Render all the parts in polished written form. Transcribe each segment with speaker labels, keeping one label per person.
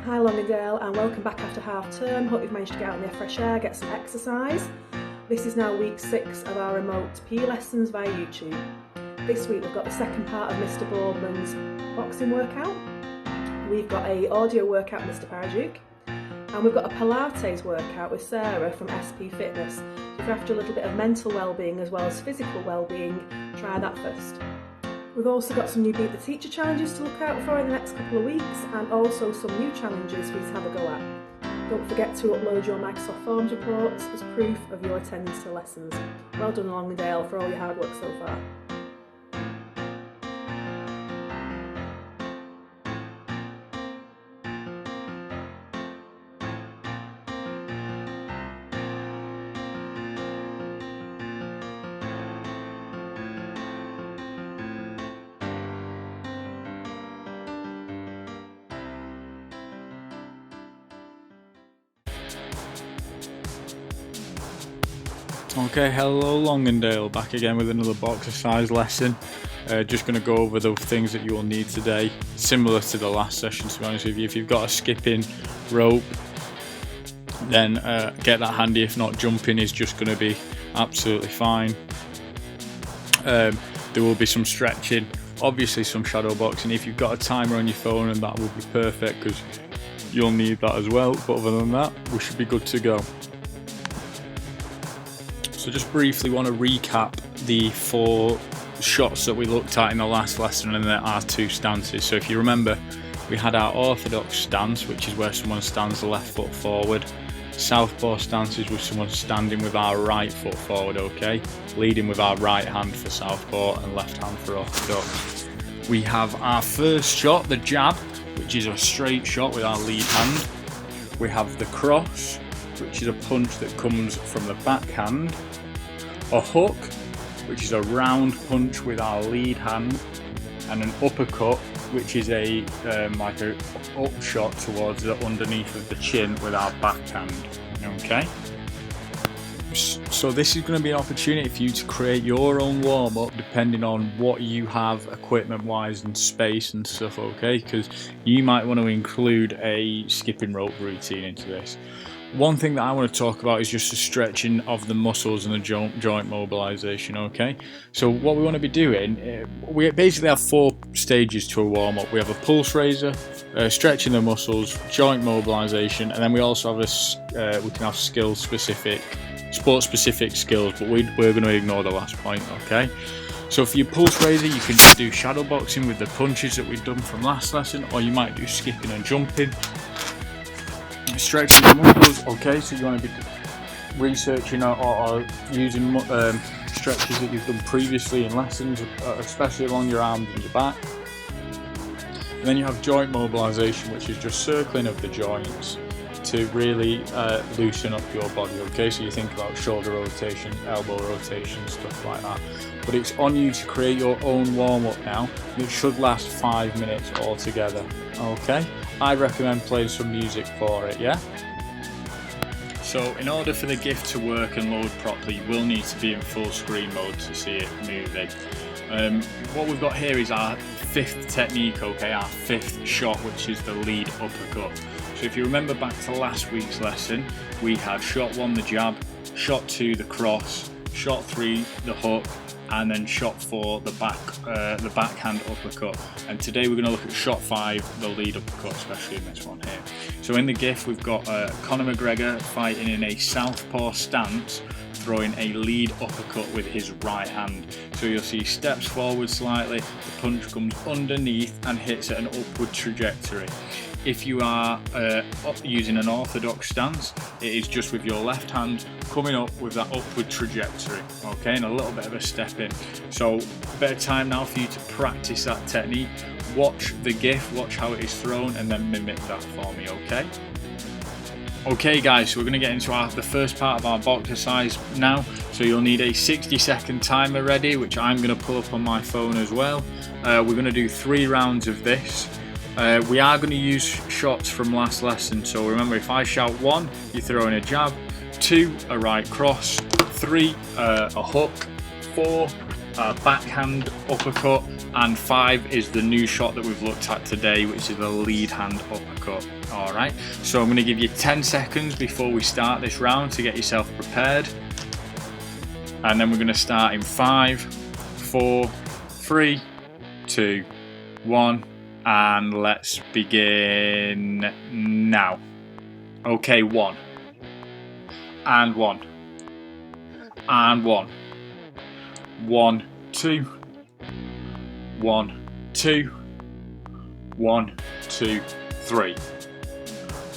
Speaker 1: Hi Longdale, and welcome back after half term. Hope you've managed to get out in the fresh air, get some exercise. This is now week 6 of our remote PE lessons via YouTube. This week we've got the second part of Mr. Boardman's boxing workout. We've got a audio workout with Mr. Parajuk, and we've got a Pilates workout with Sarah from SP Fitness. So if you're after a little bit of mental well-being as well as physical well-being, try that first. We've also got some new Beat the Teacher challenges to look out for in the next couple of weeks, and also some new challenges for you to have a go at. Don't forget to upload your Microsoft Forms reports as proof of your attendance to lessons. Well done Longdale for all your hard work so far.
Speaker 2: Okay, hello Longdale, back again with another Boxersize lesson. Just going to go over the things that you will need today, similar to the last session to be honest with you. If you've got a skipping rope, then get that handy. If not, jumping is just going to be absolutely fine. There will be some stretching, obviously some shadow boxing. If you've got a timer on your phone, and that will be perfect because you'll need that as well, but other than that, we should be good to go. So just briefly want to recap the 4 shots that we looked at in the last lesson, and there are 2 stances. So if you remember, we had our orthodox stance, which is where someone stands the left foot forward. Southpaw stance is with someone standing with our right foot forward, okay? Leading with our right hand for southpaw and left hand for orthodox. We have our first shot, the jab, which is a straight shot with our lead hand. We have the cross, which is a punch that comes from the backhand. A hook, which is a round punch with our lead hand, and an uppercut, which is a like a upshot towards the underneath of the chin with our backhand. Okay. So this is going to be an opportunity for you to create your own warm-up depending on what you have equipment-wise and space and stuff. Okay, because you might want to include a skipping rope routine into this. One thing that I want to talk about is just the stretching of the muscles and the joint mobilization, okay? So what we want to be doing, we basically have 4 stages to a warm-up. We have a pulse raiser, stretching the muscles, joint mobilization, and then we also have we can have skill-specific, sport-specific skills, but we're going to ignore the last point, okay? So for your pulse raiser, you can just do shadow boxing with the punches that we've done from last lesson, or you might do skipping and jumping. Stretching the muscles, okay, so you want to be researching or using stretches that you've done previously in lessons, especially along your arms and your back. And then you have joint mobilization, which is just circling of the joints to really loosen up your body, okay? So you think about shoulder rotation, elbow rotation, stuff like that. But it's on you to create your own warm-up now. It should last 5 minutes altogether, okay? I recommend playing some music for it, yeah? So in order for the GIF to work and load properly, you will need to be in full screen mode to see it moving. What we've got here is our 5th technique, okay? Our 5th shot, which is the lead uppercut. So if you remember back to last week's lesson, we had shot 1, the jab, shot 2, the cross, shot 3, the hook, and then shot 4, the backhand uppercut. And today we're going to look at shot 5, the lead uppercut, especially in this one here. So in the GIF we've got Conor McGregor fighting in a southpaw stance, throwing a lead uppercut with his right hand. So you'll see steps forward slightly, the punch comes underneath and hits at an upward trajectory. If you are using an orthodox stance, it is just with your left hand coming up with that upward trajectory, okay, and a little bit of a step in. So better time now for you to practice that technique. Watch the GIF, watch how it is thrown, and then mimic that for me, okay? Okay guys, so we're going to get into the first part of our Boxersize now. So you'll need a 60-second timer ready, which I'm going to pull up on my phone as well. We're going to do 3 rounds of this. We are going to use shots from last lesson, so remember, if I shout 1, you throw in a jab, 2, a right cross, 3, a hook, 4, backhand uppercut, and 5 is the new shot that we've looked at today, which is the lead hand uppercut. Alright, so I'm going to give you 10 seconds before we start this round to get yourself prepared, and then we're going to start in 5, 4, 3, 2, 1, and let's begin now. Okay, 1 and 1 and 1, 1, 2, 1, 2, 1, 2, 3,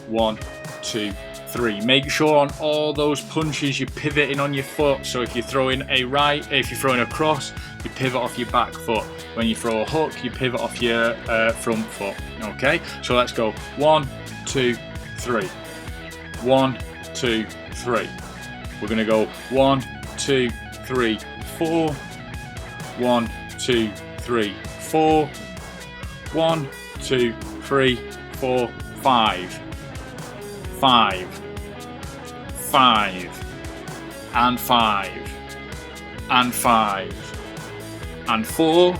Speaker 2: 1, 2, 3. Make sure on all those punches you're pivoting on your foot. So if you're throwing if you're throwing a cross, you pivot off your back foot. When you throw a hook, you pivot off your front foot. Okay, so let's go. 1, 2, 3. 1, 2, 3. We're gonna go 1, 2, 3, 4. 1, 2, 3, 4. 1, 2, 3, 4, 5. 5. 5. And 5. And 5. And 4.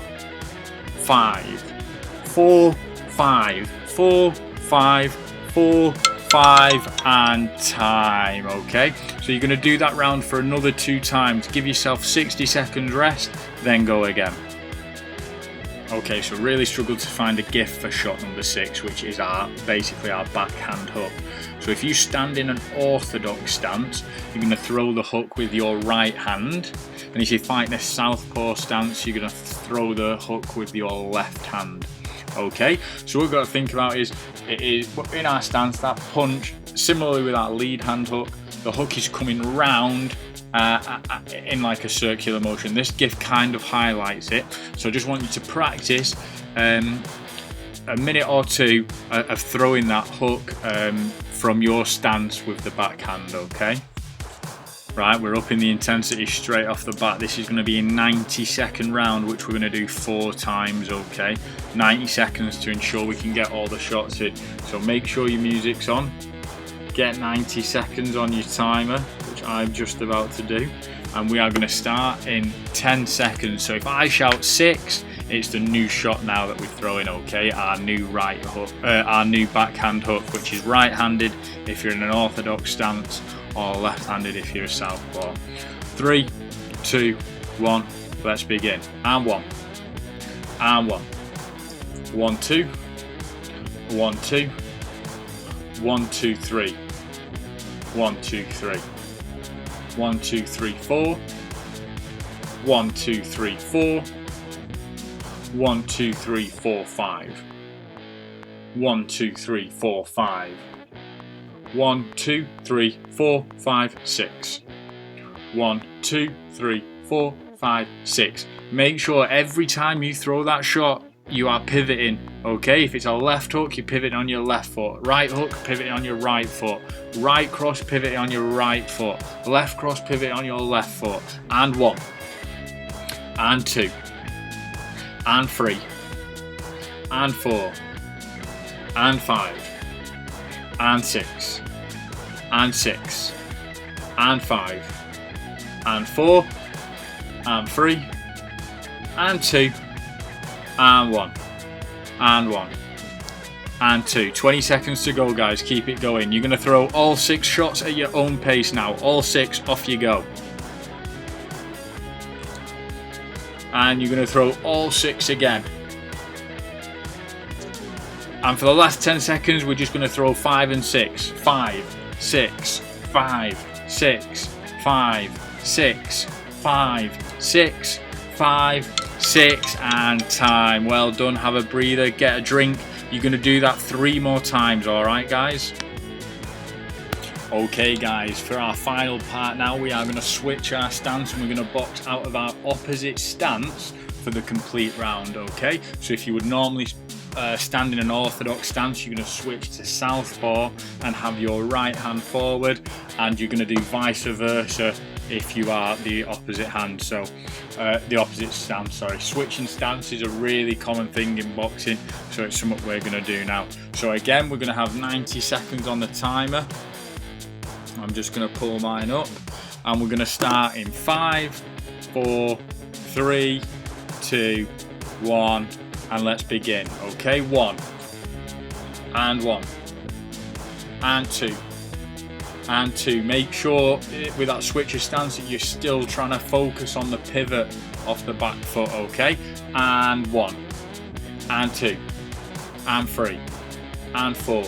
Speaker 2: 5. 4, 5. 4, 5. 4, 5, and time. Okay, so you're going to do that round for another 2 times. Give yourself 60 seconds rest, then go again. Okay, so really struggled to find a gift for shot number 6, which is basically our backhand hook. So if you stand in an orthodox stance, you're going to throw the hook with your right hand, and if you fight a southpaw stance, you're going to throw the hook with your left hand. Okay, so what we've got to think about is, in our stance, that punch, similarly with our lead hand hook, the hook is coming round in like a circular motion. This gift kind of highlights it, so I just want you to practice a minute or 2 of throwing that hook from your stance with the backhand. Okay, right, we're upping the intensity straight off the bat. This is going to be a 90-second round, which we're going to do 4 times. Okay, 90 seconds to ensure we can get all the shots in. So make sure your music's on, get 90 seconds on your timer, which I'm just about to do, and we are going to start in 10 seconds. So if I shout 6, it's the new shot now that we're throwing. Okay, our new right hook, our new backhand hook, which is right-handed if you're in an orthodox stance, or left-handed if you're a southpaw. 3, 2, 1, let's begin. And 1, and 1, 1, 2, 1, 2, 1, 2, 3, 1, 2, 3, 1, 2, 3, 4, 1, 2, 3, 4, 1, 2, 3, 4, 5, 1, 2, 3, 4, 5, 1, 2, 3, 4, 5, 6, 1, 2, 3, 4, 5, 6. Make sure every time you throw that shot, you are pivoting. Okay, if it's a left hook, you pivot on your left foot. Right hook, pivot on your right foot. Right cross, pivot on your right foot. Left cross, pivot on your left foot. And 1, and 2, and 3, and 4, and 5, and 6, and 6, and 5, and 4, and 3, and 2, and 1, and 1, and 2. 20 seconds to go, guys. Keep it going. You're going to throw all 6 shots at your own pace now. All 6, off you go. And you're going to throw all 6 again. And for the last 10 seconds, we're just going to throw 5 and 6. 5, 6, 5, 6, 5, 6, 5, 6, 5, 6, and time. Well done. Have a breather, get a drink. You're going to do that 3 more times, alright guys? Okay guys, for our final part now, we are going to switch our stance and we're going to box out of our opposite stance for the complete round. Okay, so if you would normally stand in an orthodox stance, you're going to switch to southpaw and have your right hand forward, and you're going to do vice versa if you are the opposite hand, so the opposite stance, sorry. Switching stance is a really common thing in boxing, so it's something we're going to do now. So again, we're going to have 90 seconds on the timer. I'm just going to pull mine up, and we're going to start in 5, 4, 3, 2, 1, and let's begin. Okay, 1 and 1 and 2 and 2. Make sure with that switcher stance that you're still trying to focus on the pivot off the back foot. Okay, and 1 and 2 and 3 and 4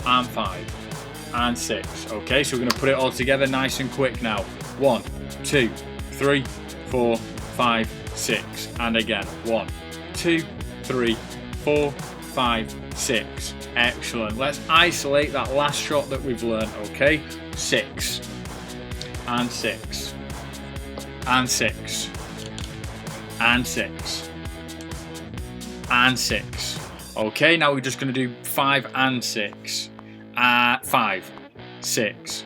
Speaker 2: and 5 and 6. Okay, so we're going to put it all together nice and quick now. 1, 2, 3, 4, 5, 6, and again 1, 2, 3, 4, 5, 6. Excellent. Let's isolate that last shot that we've learned. Okay, 6 and 6 and 6 and 6 and 6. Okay, now we're just going to do 5 and 6. 5, 6,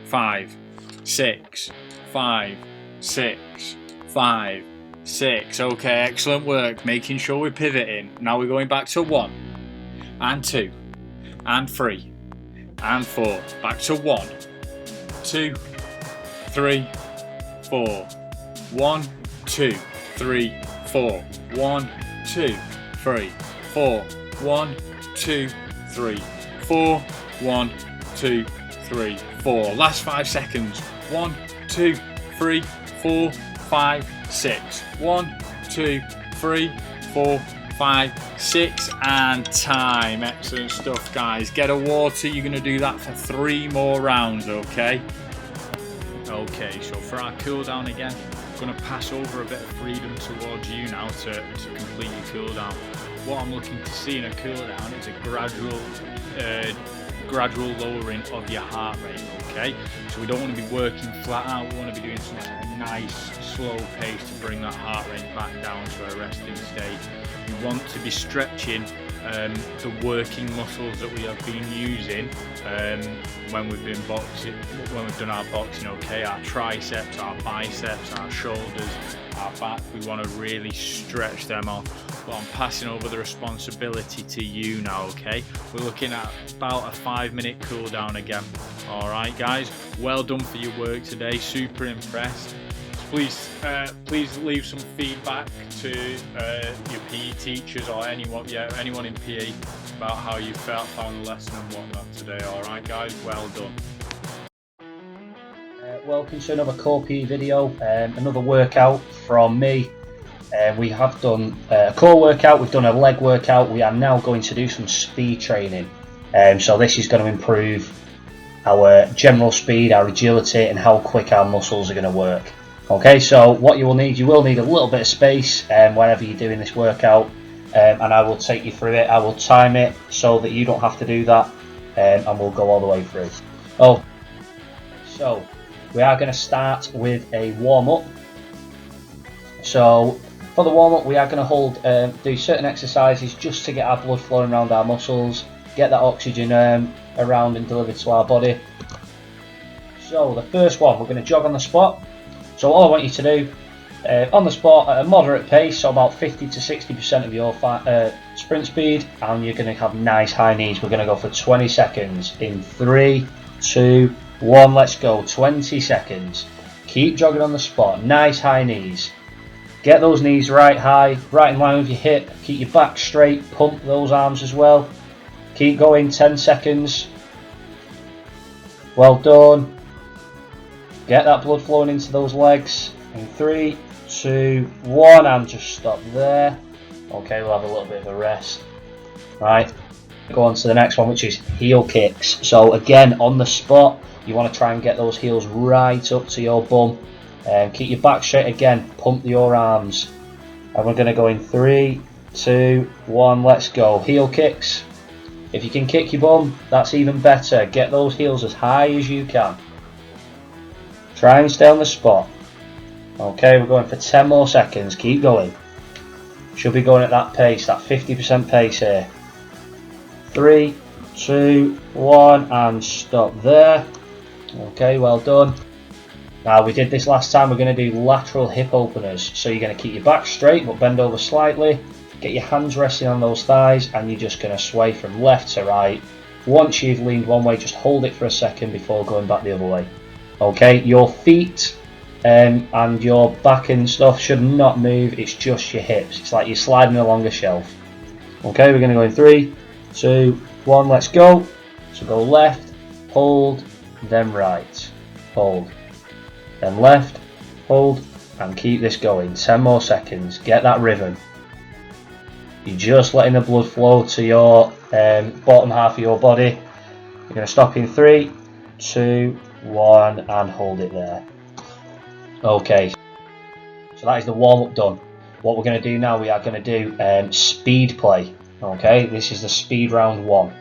Speaker 2: 5, 6, 5, 6, 5, 6. Okay, excellent work. Making sure we're pivoting. Now we're going back to 1 and 2 and 3 and 4. Back to 1, 2, 3, 4. 1, 2, 3, 4. 1, 2, 3, 4. 1, 2, 3, 4. 1, 2, 3, 4. Last 5 seconds. 1, 2, 3, 4, 5, 6. 1, 2, 3, 4, 5, 6, and time. Excellent stuff, guys. Get a water. You're going to do that for 3 more rounds, okay? Okay, so for our cool down again, I'm going to pass over a bit of freedom towards you now to complete your cool down. What I'm looking to see in a cool down is a gradual lowering of your heart rate. Okay, so we don't want to be working flat out. We want to be doing something at a nice slow pace to bring that heart rate back down to a resting state. We want to be stretching the working muscles that we have been using when we've been boxing, when we've done our boxing. Okay, our triceps, our biceps, our shoulders, our back. We want to really stretch them off. But I'm passing over the responsibility to you now. Okay, we're looking at about a 5-minute cool down again. All right, guys, well done for your work today. Super impressed. Please leave some feedback to your PE teachers or anyone in PE about how you found the lesson and whatnot today. All right, guys, well done.
Speaker 3: Welcome to another Core PE video, another workout from me. We have done a core workout, we've done a leg workout, we are now going to do some speed training. So this is going to improve our general speed, our agility, and how quick our muscles are going to work. Okay, so what you will need a little bit of space whenever you're doing this workout, and I will take you through it. I will time it so that you don't have to do that, and we'll go all the way through. Oh, so we are going to start with a warm-up. So for the warm-up, we are going to do certain exercises just to get our blood flowing around our muscles, get that oxygen around and delivered to our body. So the first one, we're going to jog on the spot. So all I want you to do, on the spot at a moderate pace, so about 50 to 60% of your sprint speed, and you're going to have nice high knees. We're going to go for 20 seconds in 3, 2, 1, let's go. 20 seconds. Keep jogging on the spot, nice high knees. Get those knees right high, right in line with your hip. Keep your back straight, pump those arms as well. Keep going, 10 seconds. Well done. Get that blood flowing into those legs. In 3, 2, 1, and just stop there. Okay, we'll have a little bit of a rest. Right, go on to the next one, which is heel kicks. So again, on the spot, you want to try and get those heels right up to your bum. Keep your back straight again, pump your arms. And we're going to go in 3, 2, 1, let's go. Heel kicks. If you can kick your bum, that's even better. Get those heels as high as you can. Try and stay on the spot. Okay, we're going for 10 more seconds. Keep going. Should be going at that pace, that 50% pace here. 3, 2, 1, and stop there. Okay, well done. Now we did this last time, we're going to do lateral hip openers. So you're going to keep your back straight but bend over slightly. Get your hands resting on those thighs and you're just going to sway from left to right. Once you've leaned one way, just hold it for a second before going back the other way. Okay, your feet and your back and stuff should not move, it's just your hips. It's like you're sliding along a shelf. Okay, we're going to go in 3, 2, 1, let's go. So go left, hold, then right, hold, then left, hold, and keep this going. 10 more seconds, get that rhythm. You're just letting the blood flow to your bottom half of your body. You're going to stop in 3, 2, 1, and hold it there. Okay, so that is the warm-up done. What we're going to do now, we are going to do speed play. Okay, this is the speed round 1.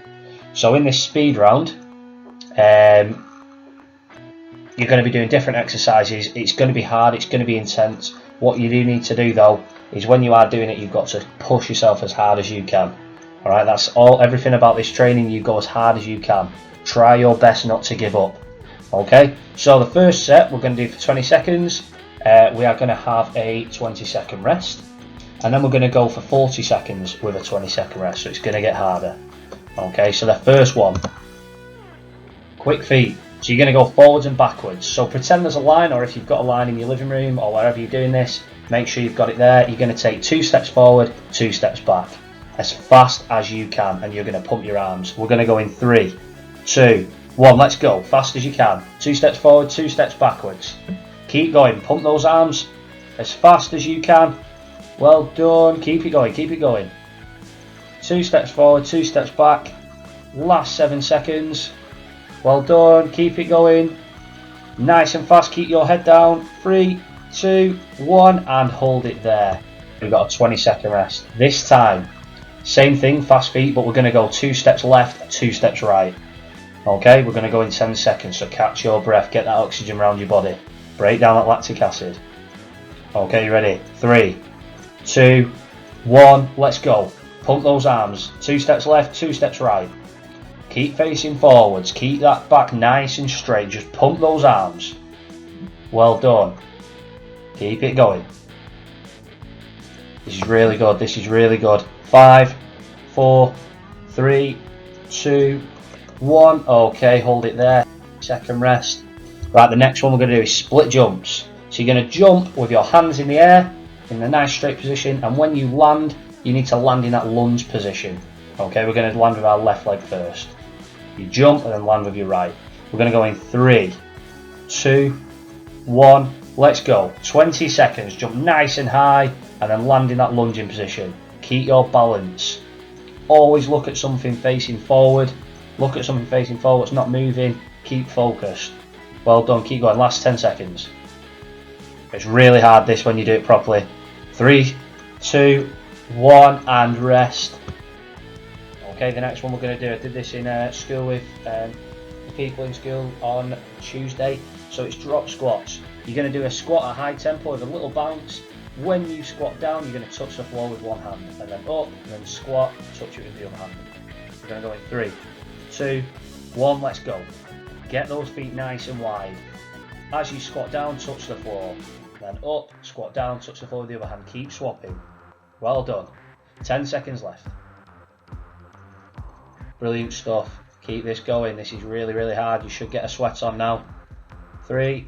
Speaker 3: So in this speed round, you're going to be doing different exercises. It's going to be hard, it's going to be intense. What you do need to do though, is when you are doing it, you've got to push yourself as hard as you can. Alright, that's everything about this training. You go as hard as you can. Try your best not to give up. Okay, so the first set we're going to do for 20 seconds. We are going to have a 20-second rest, and then we're going to go for 40 seconds with a 20-second rest, so it's going to get harder. Okay, so the first one, quick feet. So you're going to go forwards and backwards. So pretend there's a line, or if you've got a line in your living room or wherever you're doing this, make sure you've got it there. You're going to take 2 steps forward, 2 steps back, as fast as you can, and you're going to pump your arms. We're going to go in 3, 2, 1, let's go, fast as you can. 2 steps forward, 2 steps backwards. Keep going, pump those arms as fast as you can. Well done, keep it going, keep it going. 2 steps forward, 2 steps back. Last 7 seconds. Well done, keep it going. Nice and fast, keep your head down. 3, 2, 1, and hold it there. We've got a 20-second rest. This time, same thing, fast feet, but we're going to go 2 steps left, 2 steps right. Okay, we're going to go in 10 seconds, so catch your breath, get that oxygen around your body. Break down that lactic acid. Okay, you ready? 3, 2, 1, let's go. Pump those arms. 2 steps left, 2 steps right. Keep facing forwards, keep that back nice and straight, just pump those arms. Well done. Keep it going. This is really good, this is really good. 5, 4, 3, 2, 1. Okay, hold it there. Second rest. Right, the next one we're going to do is split jumps. So you're going to jump with your hands in the air in a nice straight position, and when you land, you need to land in that lunge position. Okay, we're going to land with our left leg first. You jump and then land with your right. We're going to go in 3, 2, 1, let's go. 20 seconds, jump nice and high and then land in that lunging position. Keep your balance. Always look at something facing forward. Look at something facing forward, it's not moving. Keep focused. Well done, keep going, last 10 seconds. It's really hard this when you do it properly. 3, 2, 1, and rest. Okay, the next one we're going to do, I did this in school with the people in school on Tuesday. So it's drop squats. You're going to do a squat at a high tempo with a little bounce. When you squat down, you're going to touch the floor with one hand, and then up, and then squat, touch it with the other hand. We're going to go in 3, 2, 1, let's go. Get those feet nice and wide. As you squat down, touch the floor. Then up, squat down, touch the floor with the other hand. Keep swapping. Well done. 10 seconds left. Brilliant stuff. Keep this going. This is really, really hard. You should get a sweat on now. 3,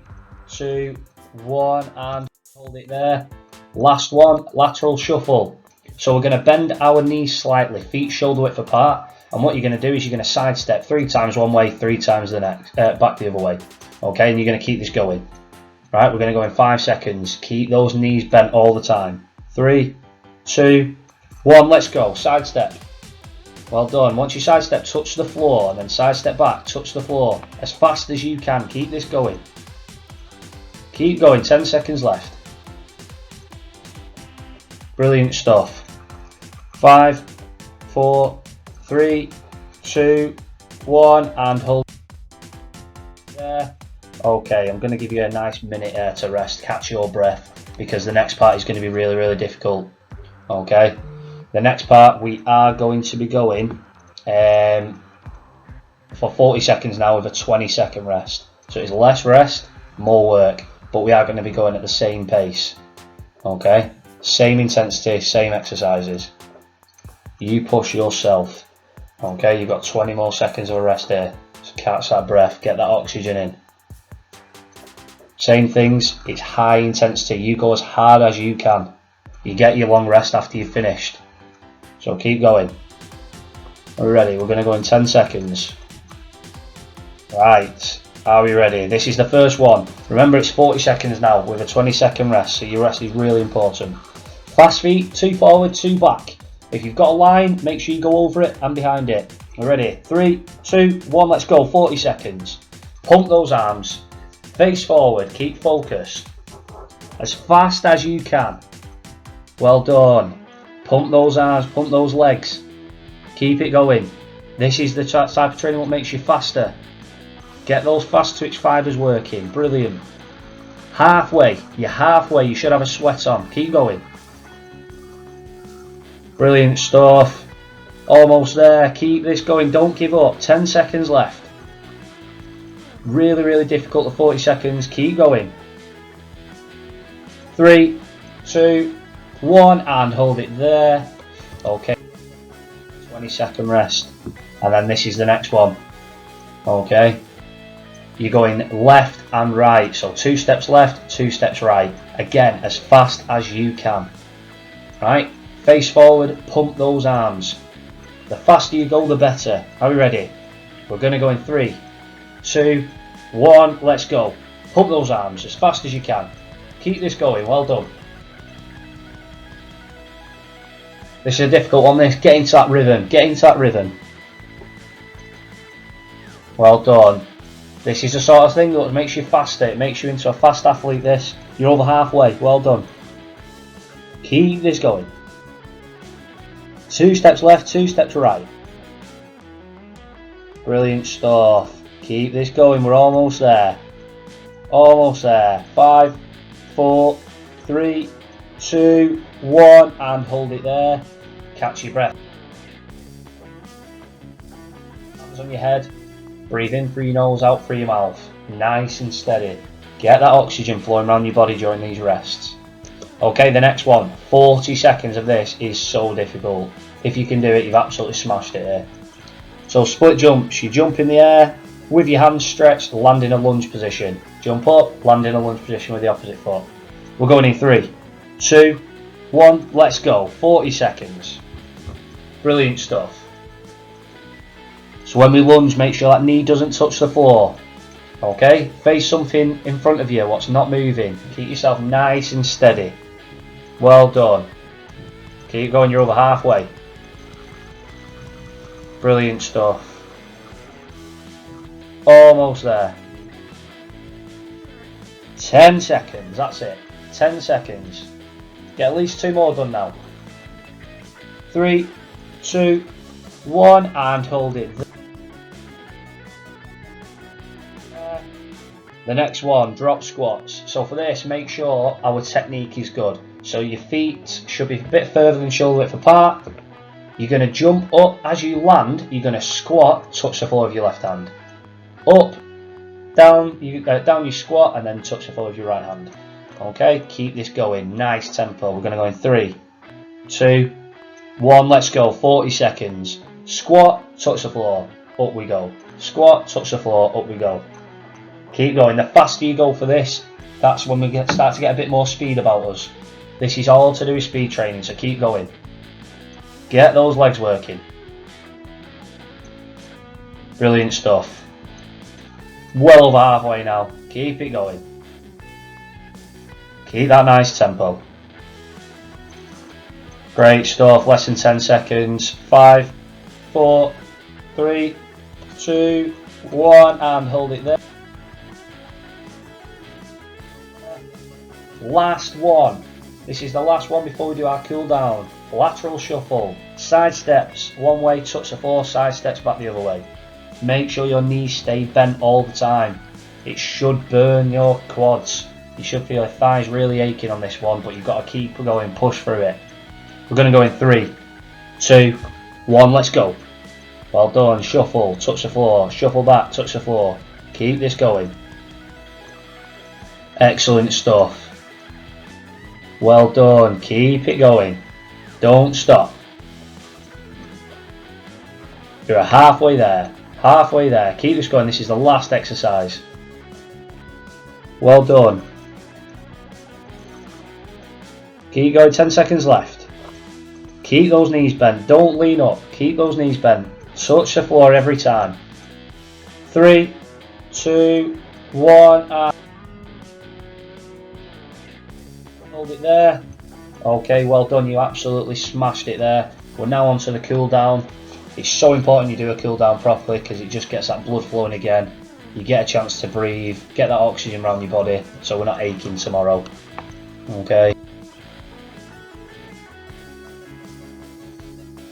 Speaker 3: 2, 1, and hold it there. Last one, lateral shuffle. So we're going to bend our knees slightly, feet shoulder width apart. And what you're going to do is you're going to sidestep 3 times one way, 3 times the next, back the other way. Okay, and you're going to keep this going. Right, we're going to go in 5 seconds. Keep those knees bent all the time. 3, 2, 1, let's go. Sidestep. Well done. Once you sidestep, touch the floor, and then sidestep back, touch the floor. As fast as you can. Keep this going. Keep going. 10 seconds left. Brilliant stuff. 5, 4, 3, 2, 1, and hold there. Okay, I'm going to give you a nice minute to rest, catch your breath, because the next part is going to be really, really difficult. Okay, the next part we are going to be going for 40 seconds now with a 20-second rest. So it's less rest, more work, but we are going to be going at the same pace. Okay, same intensity, same exercises. You push yourself. Okay, you've got 20 more seconds of a rest here. So catch that breath, get that oxygen in. Same things, it's high intensity. You go as hard as you can. You get your long rest after you've finished. So keep going. Are we ready? We're going to go in 10 seconds. Right, are we ready? This is the first one. Remember, it's 40 seconds now with a 20-second rest, so your rest is really important. Fast feet, 2 forward, 2 back. If you've got a line, make sure you go over it and behind it. We're ready? 3, 2, 1, let's go. 40 seconds. Pump those arms. Face forward, keep focused. As fast as you can. Well done. Pump those arms, pump those legs. Keep it going. This is the type of training that makes you faster. Get those fast twitch fibers working. Brilliant. Halfway. You're halfway. You should have a sweat on. Keep going. Brilliant stuff. Almost there. Keep this going. Don't give up. 10 seconds left. Really, really difficult. The 40 seconds. Keep going. 3, 2, 1, and hold it there. Okay. 20-second rest. And then this is the next one. Okay. You're going left and right. So 2 steps left, 2 steps right. Again, as fast as you can. Right? Face forward, pump those arms. The faster you go, the better. Are we ready? We're going to go in 3, 2, 1, let's go. Pump those arms as fast as you can. Keep this going, well done. This is a difficult one, this. Get into that rhythm, get into that rhythm. Well done. This is the sort of thing that makes you faster. It makes you into a fast athlete, this. You're over halfway, well done. Keep this going. 2 steps left, 2 steps right. Brilliant stuff. Keep this going, we're almost there. Almost there. 5, 4, 3, 2, 1, and hold it there. Catch your breath. Hands on your head. Breathe in through your nose, out through your mouth. Nice and steady. Get that oxygen flowing around your body during these rests. Okay, the next one. 40 seconds of this is so difficult. If you can do it, you've absolutely smashed it here. So split jumps. You jump in the air with your hands stretched, land in a lunge position. Jump up, land in a lunge position with the opposite foot. We're going in 3, 2, 1, let's go. 40 seconds. Brilliant stuff. So when we lunge, make sure that knee doesn't touch the floor. Okay, face something in front of you, what's not moving. Keep yourself nice and steady. Well done. Keep going, you're over halfway. Brilliant stuff. Almost there. 10 seconds, that's it. 10 seconds. Get at least 2 more done now. 3, 2, 1, and hold it. The next one, drop squats. So for this, make sure our technique is good. So your feet should be a bit further than shoulder width apart. You're going to jump up as you land. You're going to squat, touch the floor with your left hand. Up, down you squat, and then touch the floor with your right hand. Okay, keep this going. Nice tempo. We're going to go in 3, 2, 1. Let's go. 40 seconds. Squat, touch the floor. Up we go. Squat, touch the floor. Up we go. Keep going. The faster you go for this, that's when we start to get a bit more speed about us. This is all to do with speed training, so keep going. Get those legs working. Brilliant stuff. Well over halfway now. Keep it going. Keep that nice tempo. Great stuff. Less than 10 seconds. 5, 4, 3, 2, 1, and hold it there. Last one. This is the last one before we do our cool down. Lateral shuffle. Side steps one way, touch the floor, side steps back the other way. Make sure your knees stay bent all the time. It should burn your quads. You should feel your thighs really aching on this one, but you've got to keep going, push through it. We're going to go in 3, 2, 1, let's go. Well done. Shuffle, touch the floor, shuffle back, touch the floor. Keep this going. Excellent stuff. Well done. Keep it going. Don't stop. You're halfway there. Halfway there. Keep this going. This is the last exercise. Well done. Keep going, 10 seconds left. Keep those knees bent, don't lean up, keep those knees bent. Touch the floor every time. 3, 2, 1, and hold it there. Okay, well done, you absolutely smashed it there. We're now on to the cool down. It's so important you do a cool down properly because it just gets that blood flowing again. You get a chance to breathe, get that oxygen around your body so we're not aching tomorrow. Okay.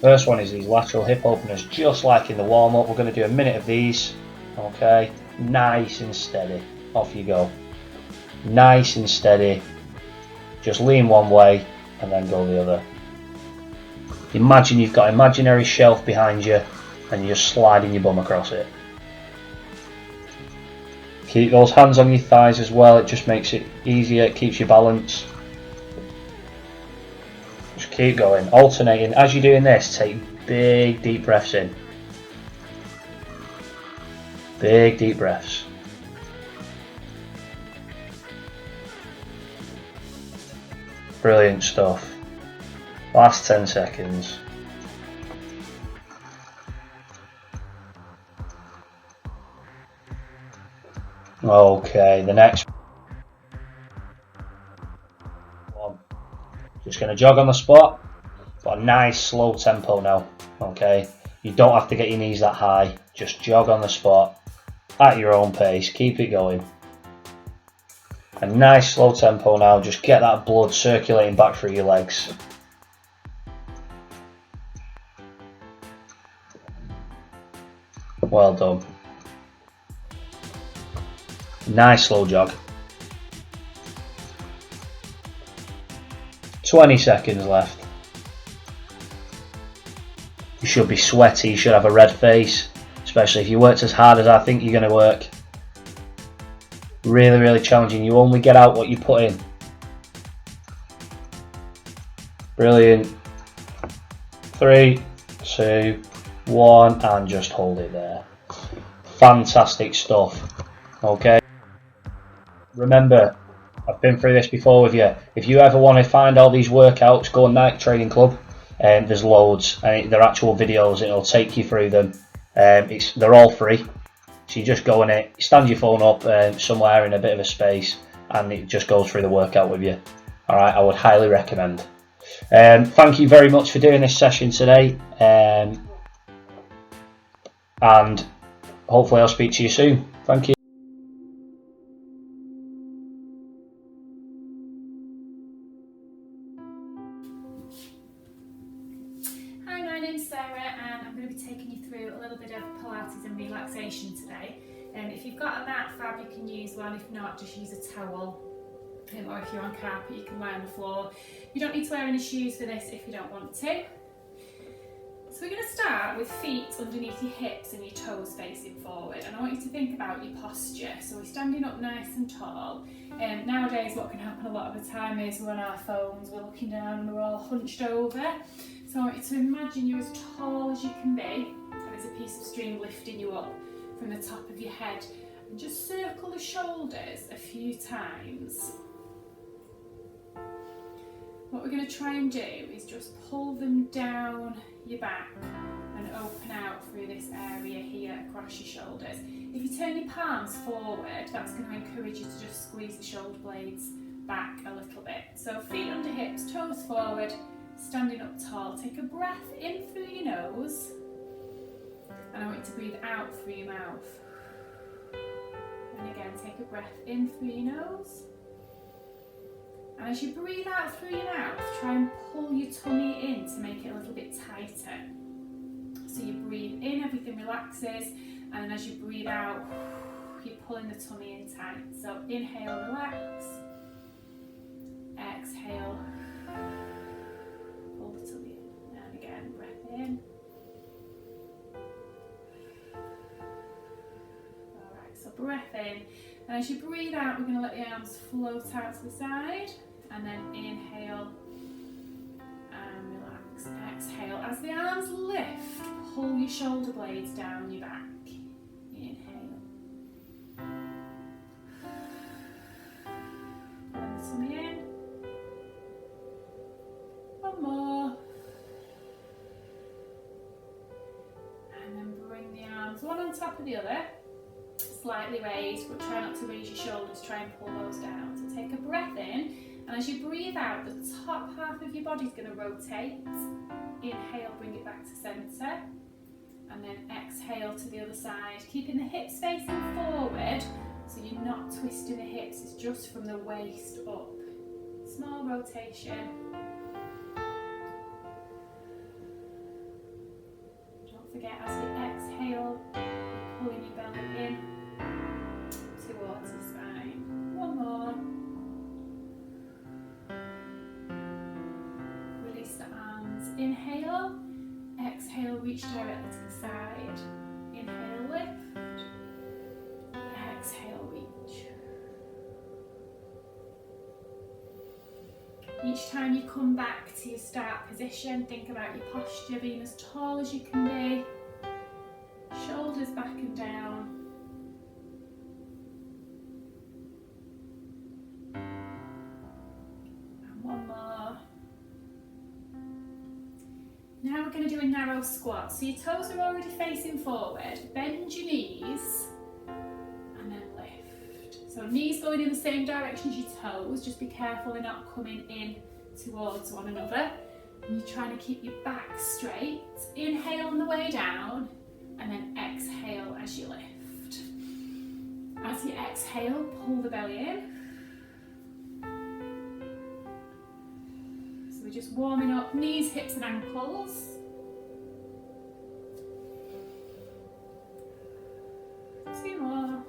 Speaker 3: First one is these lateral hip openers, just like in the warm up. We're going to do a minute of these. Okay, nice and steady. Off you go. Nice and steady. Just lean one way and then go the other. Imagine you've got an imaginary shelf behind you and you're just sliding your bum across it. Keep those hands on your thighs as well, it just makes it easier, it keeps you balanced. Just keep going, alternating. As you're doing this, take big deep breaths in. Big deep breaths. Brilliant stuff. Last 10 seconds. Okay, the next one. Just going to jog on the spot, but a nice slow tempo now. Okay, you don't have to get your knees that high, just jog on the spot at your own pace, keep it going. A nice slow tempo now, just get that blood circulating back through your legs. Well done. Nice slow jog. 20 seconds left. You should be sweaty, you should have a red face, especially if you worked as hard as I think you're going to work. Really, really challenging. You only get out what you put in. Brilliant. 3, 2, 1, and just hold it there. Fantastic stuff. Okay. Remember, I've been through this before with you. If you ever want to find all these workouts, go on Nike Training Club. There's loads. They're actual videos. It'll take you through them. They're all free. So you just go in it, stand your phone up somewhere in a bit of a space, and it just goes through the workout with you. Alright, I would highly recommend. Thank you very much for doing this session today. And hopefully I'll speak to you soon. Thank you.
Speaker 4: Hi, my name's Sarah and I'm going to be taking you through a little bit of Pilates and relaxation today. If you've got a mat, fab, you can use one. If not, just use a towel. Or if you're on carpet, you can lie on the floor. You don't need to wear any shoes for this if you don't want to. So we're going to start with feet underneath your hips and your toes facing forward, and I want you to think about your posture. So we're standing up nice and tall. Nowadays what can happen a lot of the time is we're on our phones, we're looking down and we're all hunched over. So I want you to imagine you're as tall as you can be, and there's a piece of string lifting you up from the top of your head, and just circle the shoulders a few times. What we're going to try and do is just pull them down your back and open out through this area here across your shoulders. If you turn your palms forward, that's going to encourage you to just squeeze the shoulder blades back a little bit. So feet under hips, toes forward, standing up tall. Take a breath in through your nose, and I want you to breathe out through your mouth. And again, take a breath in through your nose. And as you breathe out through your mouth, try and pull your tummy in to make it a little bit tighter. So you breathe in, everything relaxes, and then as you breathe out, you're pulling the tummy in tight. So inhale, relax. Exhale, pull the tummy in. And again, breath in. Alright, so breath in. And as you breathe out, we're going to let the arms float out to the side, and then inhale and relax. Exhale. As the arms lift, pull your shoulder blades down your back. Inhale. arms, one on top of the other, slightly raised, but try not to raise your shoulders, try and pull those down. So take a breath in, and as you breathe out, the top half of your body is going to rotate. Inhale, bring it back to centre, and then exhale to the other side, keeping the hips facing forward, so you're not twisting the hips, it's just from the waist up. Small rotation. Don't forget, as you exhale, you're pulling your belly in towards the spine. One more. Release the arms. Inhale. Exhale, reach directly to the side. Inhale, lift. Exhale, reach. Each time you come back to your start position, think about your posture being as tall as you can be. Shoulders back and down. And one more. Now we're going to do a narrow squat. So your toes are already facing forward. Bend your knees and then lift. So knees going in the same direction as your toes. Just be careful they're not coming in towards one another. And you're trying to keep your back straight. Inhale on the way down and then exhale as you lift. As you exhale, pull the belly in. We're just warming up knees, hips and ankles. Two more.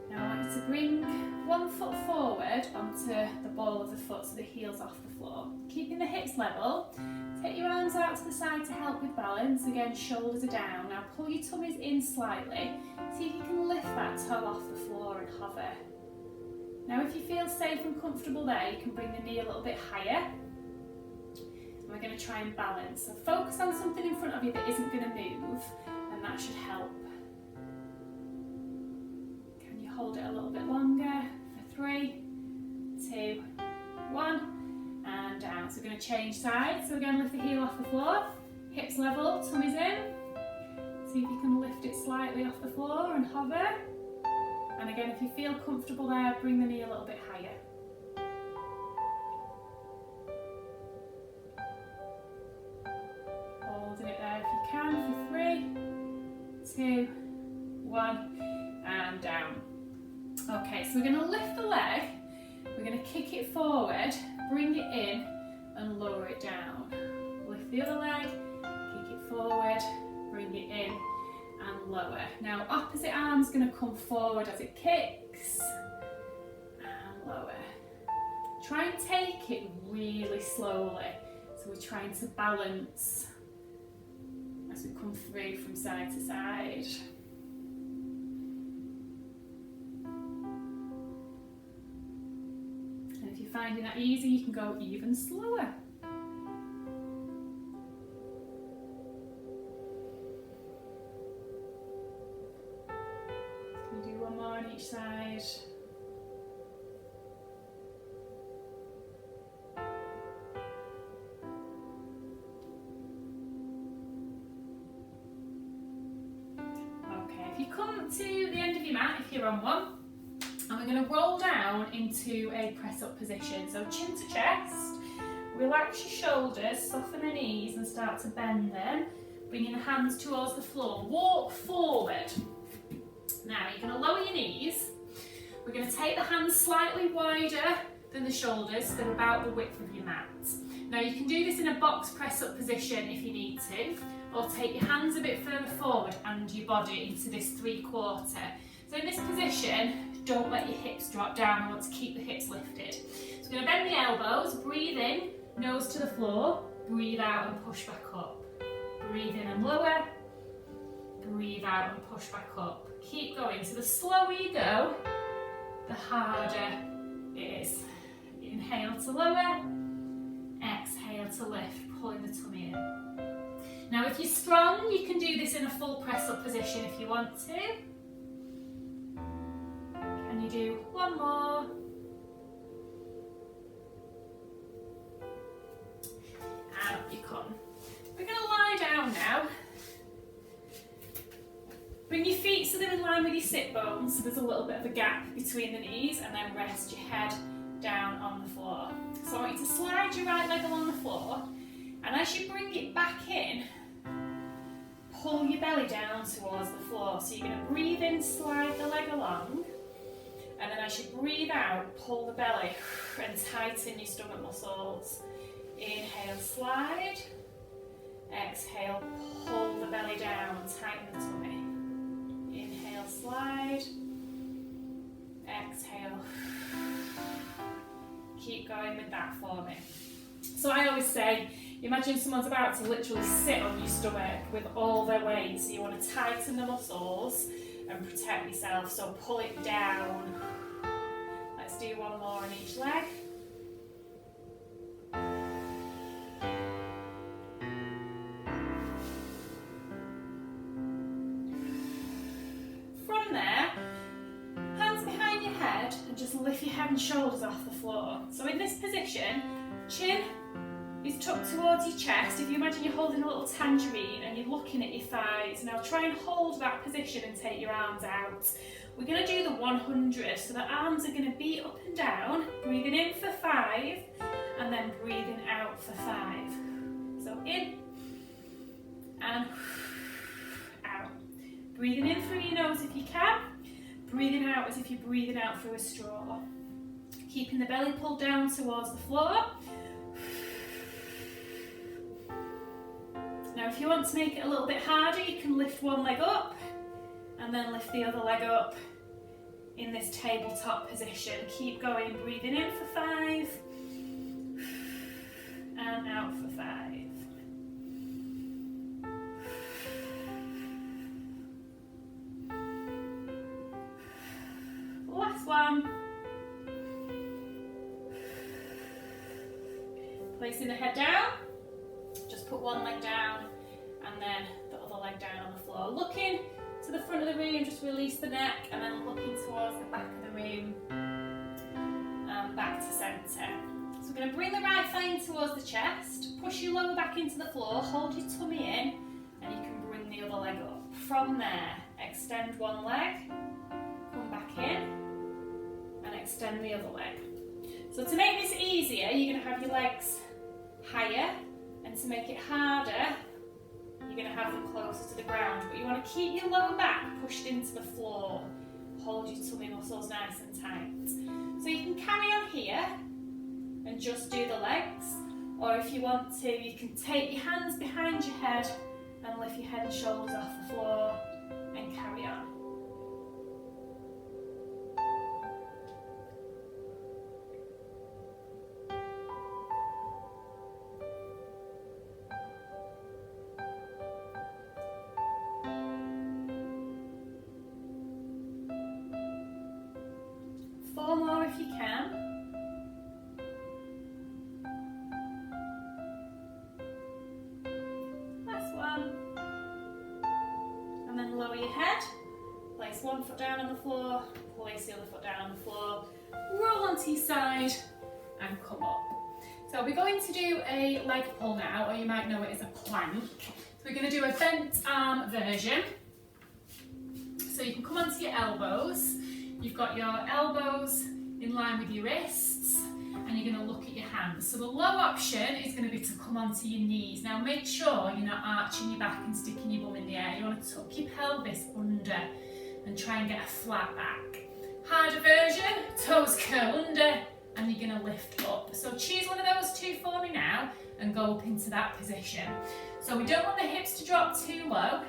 Speaker 4: Now I want you to bring one foot forward onto the ball of the foot so the heel's off the floor. Keeping the hips level. Take your arms out to the side to help with balance. Again, shoulders are down. Now pull your tummies in slightly. See if you can lift that toe off the floor and hover. Now if you feel safe and comfortable there, you can bring the knee a little bit higher. And we're going to try and balance. So focus on something in front of you that isn't going to move, and that should help. Can you hold it a little bit longer? For 3, 2, 1. And down. So we're going to change sides. So again, lift the heel off the floor, hips level, tummies in. See if you can lift it slightly off the floor and hover. And again, if you feel comfortable there, bring the knee a little bit higher. Holding it there if you can for 3, 2, 1, and down. Okay, so we're going to lift the leg. We're going to kick it forward, bring it in and lower it down. Lift the other leg, kick it forward, bring it in and lower. Now opposite arm's going to come forward as it kicks and lower. Try and take it really slowly. So we're trying to balance as we come through from side to side. And if you're finding that easy, you can go even slower. Can you do one more on each side? Okay, if you come to the end of your mat, if you're on one, and we're going to roll down into a press-up position. So chin to chest, relax your shoulders, soften the knees and start to bend them, bringing the hands towards the floor. Walk forward. Now you're going to lower your knees. We're going to take the hands slightly wider than the shoulders, so they're about the width of your mat. Now you can do this in a box press-up position if you need to, or take your hands a bit further forward and your body into this 3/4. So in this position, don't let your hips drop down. I want to keep the hips lifted. So we're going to bend the elbows, breathe in, nose to the floor, breathe out and push back up. Breathe in and lower, breathe out and push back up. Keep going. So the slower you go, the harder it is. Inhale to lower, exhale to lift, pulling the tummy in. Now if you're strong, you can do this in a full press-up position if you want to. Can you do one more? sit bones, so there's a little bit of a gap between the knees, and then rest your head down on the floor. So I want you to slide your right leg along the floor, and as you bring it back in, pull your belly down towards the floor. So you're going to breathe in, slide the leg along, and then as you breathe out, pull the belly and tighten your stomach muscles. Inhale, slide. Exhale, pull the belly down, tighten the tummy. Inhale, slide. Exhale. Keep going with that for me. So I always say, imagine someone's about to literally sit on your stomach with all their weight. So you want to tighten the muscles and protect yourself. So pull it down. Let's do one more on each leg. From there, hands behind your head and just lift your head and shoulders off the floor. So in this position, chin is tucked towards your chest. If you imagine you're holding a little tangerine and you're looking at your thighs, now try and hold that position and take your arms out. We're going to do the 100, so the arms are going to be up and down, breathing in for 5 and then breathing out for 5. So in and out. Breathing in through your nose if you can, breathing out as if you're breathing out through a straw. Keeping the belly pulled down towards the floor. Now if you want to make it a little bit harder, you can lift one leg up and then lift the other leg up in this tabletop position. Keep going, breathing in for 5 and out for 5. Last one. Placing the head down, just put one leg down and then the other leg down on the floor. Looking to the front of the room, just release the neck and then looking towards the back of the room and back to centre. So we're going to bring the right thigh in towards the chest, push your lower back into the floor, hold your tummy in and you can bring the other leg up. From there, extend one leg, come back in and extend the other leg. So to make this easier, you're going to have your legs higher, and to make it harder, you're going to have them closer to the ground, but you want to keep your lower back pushed into the floor. Hold your tummy muscles nice and tight. So you can carry on here and just do the legs, or if you want to, you can take your hands behind your head and lift your head and shoulders off the floor and carry on. Four more if you can. Last one. And then lower your head. Place one foot down on the floor, place the other foot down on the floor, roll onto your side and come up. So we're going to do a leg pull now, or you might know it as a plank. So we're going to do a bent arm version. So you can come onto your elbows. You've got your elbows in line with your wrists and you're going to look at your hands. So the low option is going to be to come onto your knees. Now make sure you're not arching your back and sticking your bum in the air. You want to tuck your pelvis under and try and get a flat back. Harder version, toes curl under and you're going to lift up. So choose one of those two for me now and go up into that position. So we don't want the hips to drop too low.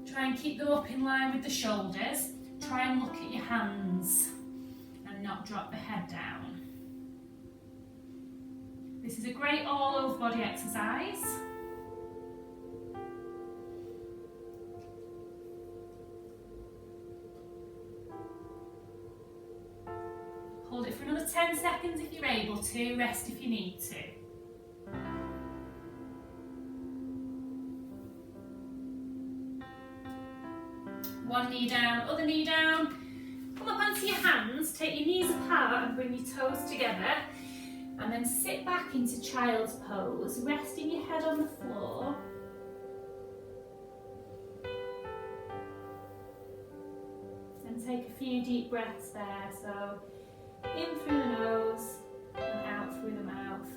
Speaker 4: Try and keep them up in line with the shoulders. Try and look at your hands and not drop the head down. This is a great all over body exercise. Hold it for another 10 seconds if you're able to, rest if you need to. One knee down, other knee down. Come up onto your hands, take your knees apart and bring your toes together. And then sit back into child's pose, resting your head on the floor. take a few deep breaths there. So in through the nose and out through the mouth.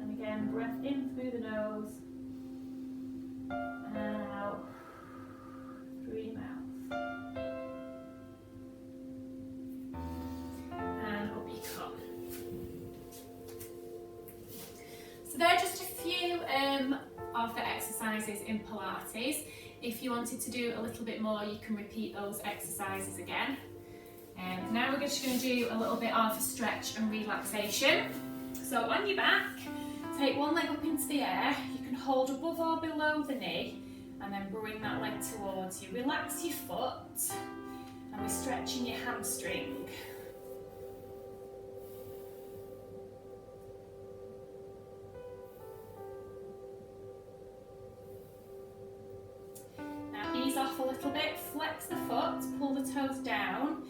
Speaker 4: And again, breath in through the nose and out through your mouth. And up you come. So there are just a few of the exercises in Pilates. If you wanted to do a little bit more, you can repeat those exercises again. Now we're just going to do a little bit of stretch and relaxation. So on your back, take one leg up into the air. You can hold above or below the knee and then bring that leg towards you. Relax your foot and we're stretching your hamstring. Ease off a little bit, flex the foot, pull the toes down,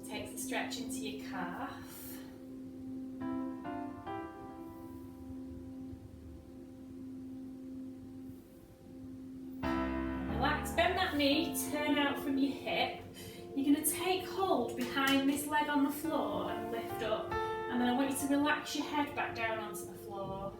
Speaker 4: take the stretch into your calf. Relax, bend that knee, turn out from your hip. You're going to take hold behind this leg on the floor and lift up. And then I want you to relax your head back down onto the floor.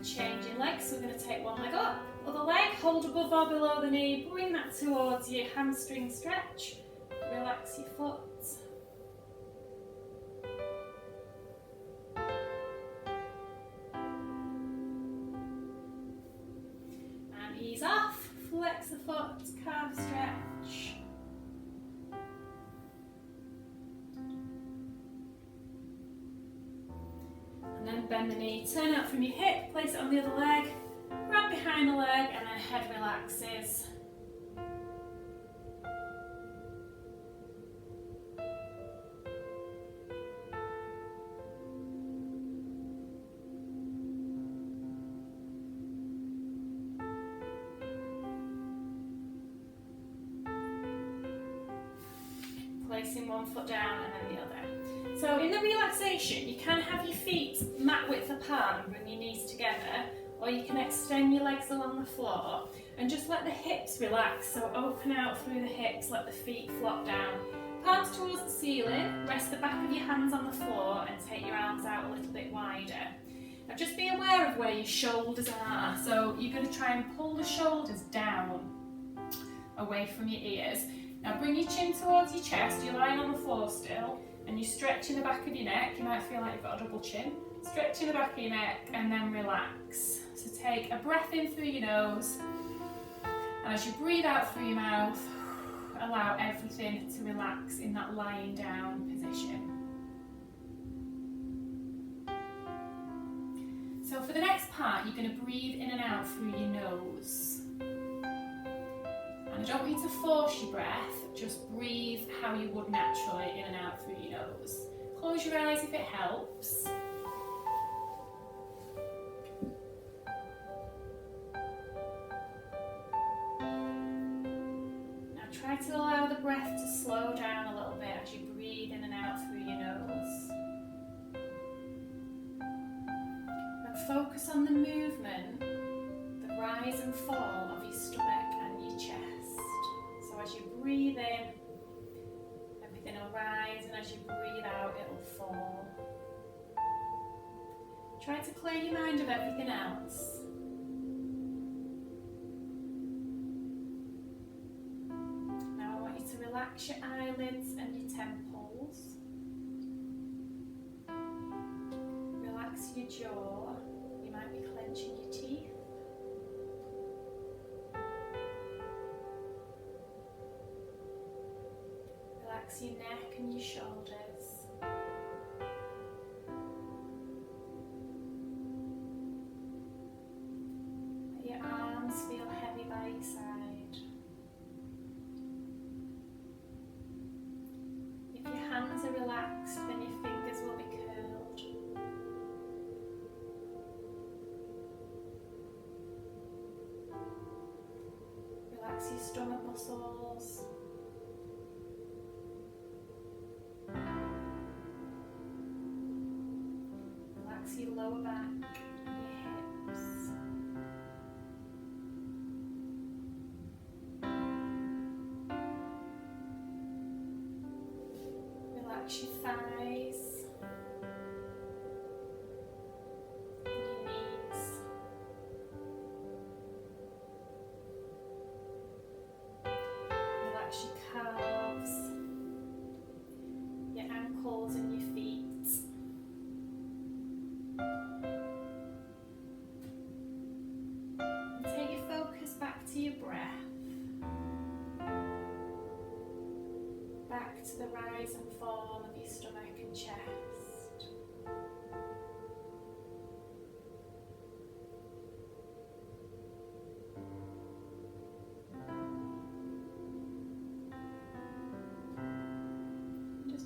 Speaker 4: Changing legs, so we're going to take one leg up, other leg, hold above or below the knee, bring that towards your hamstring stretch, relax your foot. And ease off, flex the foot, calf stretch. And then bend the knee, turn out from your hip, place it on the other leg, grab behind the leg and then head relaxes. Placing one foot down and then the other. So in the relaxation, you can have your feet mat width apart and bring your knees together, or you can extend your legs along the floor and just let the hips relax. So open out through the hips, let the feet flop down. Palms towards the ceiling, rest the back of your hands on the floor and take your arms out a little bit wider. Now just be aware of where your shoulders are. So you're going to try and pull the shoulders down away from your ears. Now bring your chin towards your chest, you're lying on the floor still, and you're stretching the back of your neck. You might feel like you've got a double chin. Stretching the back of your neck and then relax. So take a breath in through your nose, and as you breathe out through your mouth, allow everything to relax in that lying down position. So for the next part, you're going to breathe in and out through your nose. And I don't want you to force your breath, just breathe how you would naturally in and out through your nose. Close your eyes if it helps. Now try to allow the breath to slow down a little bit as you breathe in and out through your nose. And focus on the movement, the rise and fall of your stomach and your chest. So as you breathe in, everything will rise, and as you breathe out, it will fall. Try to clear your mind of everything else. Now I want you to relax your eyelids and your temples. Relax your jaw. You might be clenching your teeth. Relax your neck and your shoulders. Let your arms feel heavy by your side. If your hands are relaxed, then your fingers will be curled. Relax Relax your stomach muscles. Relax your lower back, your hips. Relax your thighs. Relax your calves, your ankles and your feet. And take your focus back to your breath. Back to the rise and fall of your stomach and chest.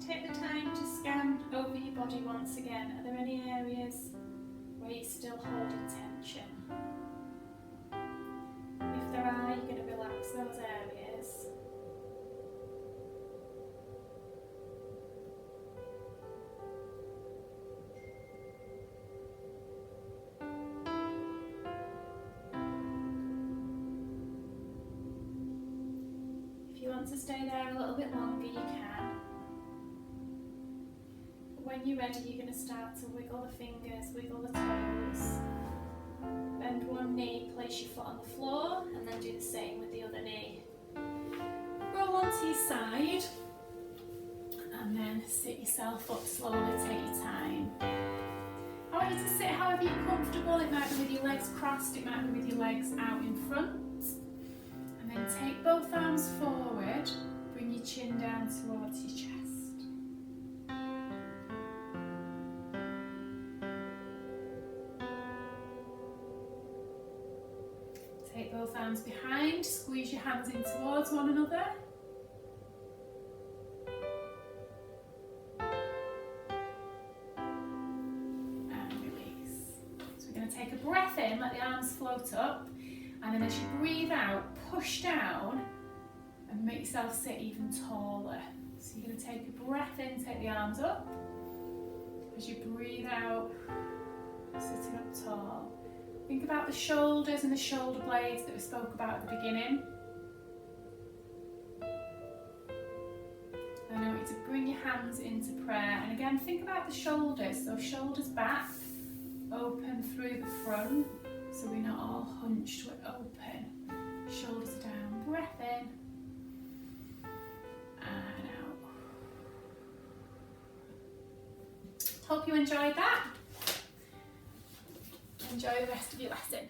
Speaker 4: Take the time to scan over your body once again. Are there any areas where you're still holding tension? If there are, you're going to relax those areas. If you want to stay there a little bit longer, you can. When you're ready, you're going to start to wiggle the fingers, wiggle the toes. Bend one knee, place your foot on the floor, and then do the same with the other knee. Roll onto your side, and then sit yourself up slowly, take your time. I want you to sit however you're comfortable. It might be with your legs crossed, it might be with your legs out in front. And then take both arms forward, bring your chin down towards your chest. Take both arms behind, squeeze your hands in towards one another. And release. So we're going to take a breath in, let the arms float up, and then as you breathe out, push down and make yourself sit even taller. So you're going to take a breath in, take the arms up. As you breathe out, sitting up tall. Think about the shoulders and the shoulder blades that we spoke about at the beginning. And I want you to bring your hands into prayer. And again, think about the shoulders. So shoulders back, open through the front. So we're not all hunched, we're open. Shoulders are down. Breath in. And out. Hope you enjoyed that. Enjoy the rest of your lesson.